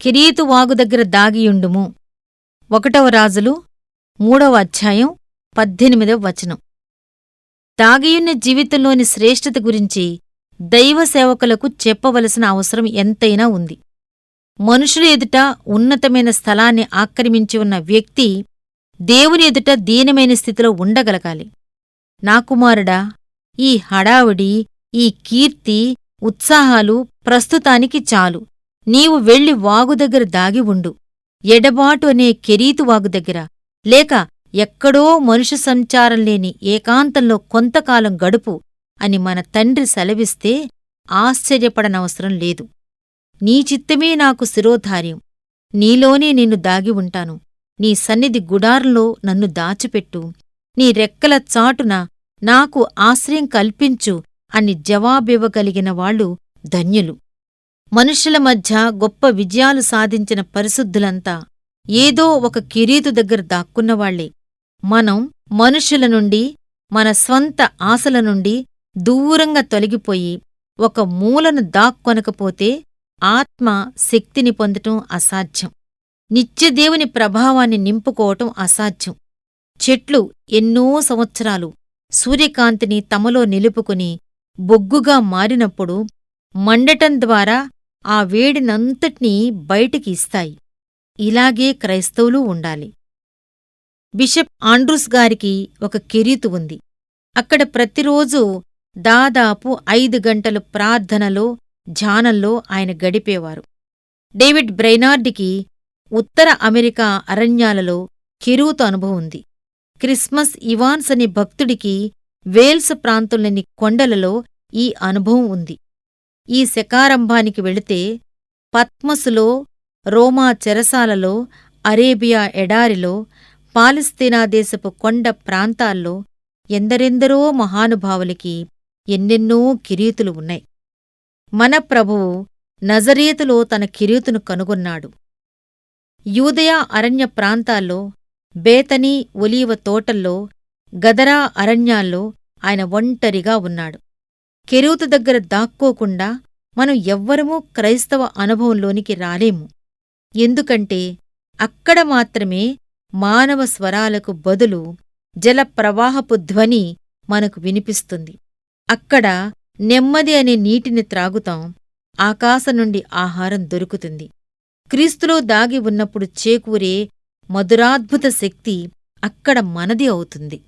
కెరీతు వాగు దగ్గర దాగియుండుము. 1వ రాజులు 3వ అధ్యాయం 18వ వచనం. దాగియున్న జీవితంలోని శ్రేష్ఠత గురించి దైవ సేవకులకు చెప్పవలసిన అవసరం ఎంతైనా ఉంది. మనుషుల ఎదుట ఉన్నతమైన స్థలాన్ని ఆక్రమించి ఉన్న వ్యక్తి దేవుని ఎదుట దీనమైన స్థితిలో ఉండగలగాలి. నా కుమారుడా, ఈ హడావుడి, ఈ కీర్తి, ఉత్సాహాలు ప్రస్తుతానికి చాలు. నీవు వెళ్లి వాగు దగ్గర దాగి ఉండు. ఎడబాటు అనే కెరీతు వాగు దగ్గర, లేక ఎక్కడో మనుష్య సంచారం లేని ఏకాంతంలో కొంతకాలం గడుపు అని మన తండ్రి సెలవిస్తే ఆశ్చర్యపడనవసరం లేదు. నీ చిత్తమే నాకు శిరోధార్యం. నీలోనే నిన్ను దాగి ఉంటాను. నీ సన్నిధి గుడారంలో నన్ను దాచిపెట్టు. నీ రెక్కల చాటున నాకు ఆశ్రయం కల్పించు అని జవాబివ్వగలిగిన వాళ్ళు ధన్యులు. మనుష్యుల మధ్య గొప్ప విజయాలు సాధించిన పరిశుద్ధులంతా ఏదో ఒక కిరీతు దగ్గర దాక్కున్నవాళ్లే. మనం మనుష్యుల నుండి, మన స్వంత ఆశల నుండి దూరంగా తొలగిపోయి ఒక మూలను దాక్కొనకపోతే ఆత్మ శక్తిని పొందటం అసాధ్యం. నిత్యదేవుని ప్రభావాన్ని నింపుకోవటం అసాధ్యం. చెట్లు ఎన్నో సంవత్సరాలు సూర్యకాంతిని తమలో నిలుపుకుని బొగ్గుగా మారినప్పుడు మండటం ద్వారా ఆ వేడినంతటినీ బయటికి ఇస్తాయి. ఇలాగే క్రైస్తవులూ ఉండాలి. బిషప్ ఆండ్రూస్ గారికి ఒక కెరీతు ఉంది. అక్కడ ప్రతిరోజూ దాదాపు 5 గంటలు ప్రార్థనలో, ధ్యానంలో ఆయన గడిపేవారు. డేవిడ్ బ్రైనార్డికి ఉత్తర అమెరికా అరణ్యాలలో కెరీతు అనుభవం ఉంది. క్రిస్మస్ ఇవాన్స్ అనే భక్తుడికి వేల్స్ ప్రాంతంలోని కొండలలో ఈ అనుభవం ఉంది. ఈ శకారంభానికి వెళితే పత్మసులో, రోమా చెరసాలలో, అరేబియా ఎడారిలో, పాలస్తీనా దేశపు కొండ ప్రాంతాల్లో ఎందరెందరో మహానుభావులకి ఎన్నెన్నో కిరీతులు ఉన్నాయి. మన ప్రభువు నజరేతులో తన కిరీతును కనుగొన్నాడు. యూదయా అరణ్య ప్రాంతాల్లో, బేతనీ ఒలీవ తోటల్లో, గదరా అరణ్యాల్లో ఆయన ఒంటరిగా ఉన్నాడు. కెరీతు దగ్గర దాక్కోకుండా మనం ఎవ్వరమూ క్రైస్తవ అనుభవంలోనికి రాలేము. ఎందుకంటే అక్కడ మాత్రమే మానవ స్వరాలకు బదులు జలప్రవాహపు ధ్వని మనకు వినిపిస్తుంది. అక్కడ నెమ్మది అనే నీటిని త్రాగుతాం. ఆకాశం నుండి ఆహారం దొరుకుతుంది. క్రీస్తులో దాగి ఉన్నప్పుడు చేకూరే మధురాద్భుత శక్తి అక్కడ మనది అవుతుంది.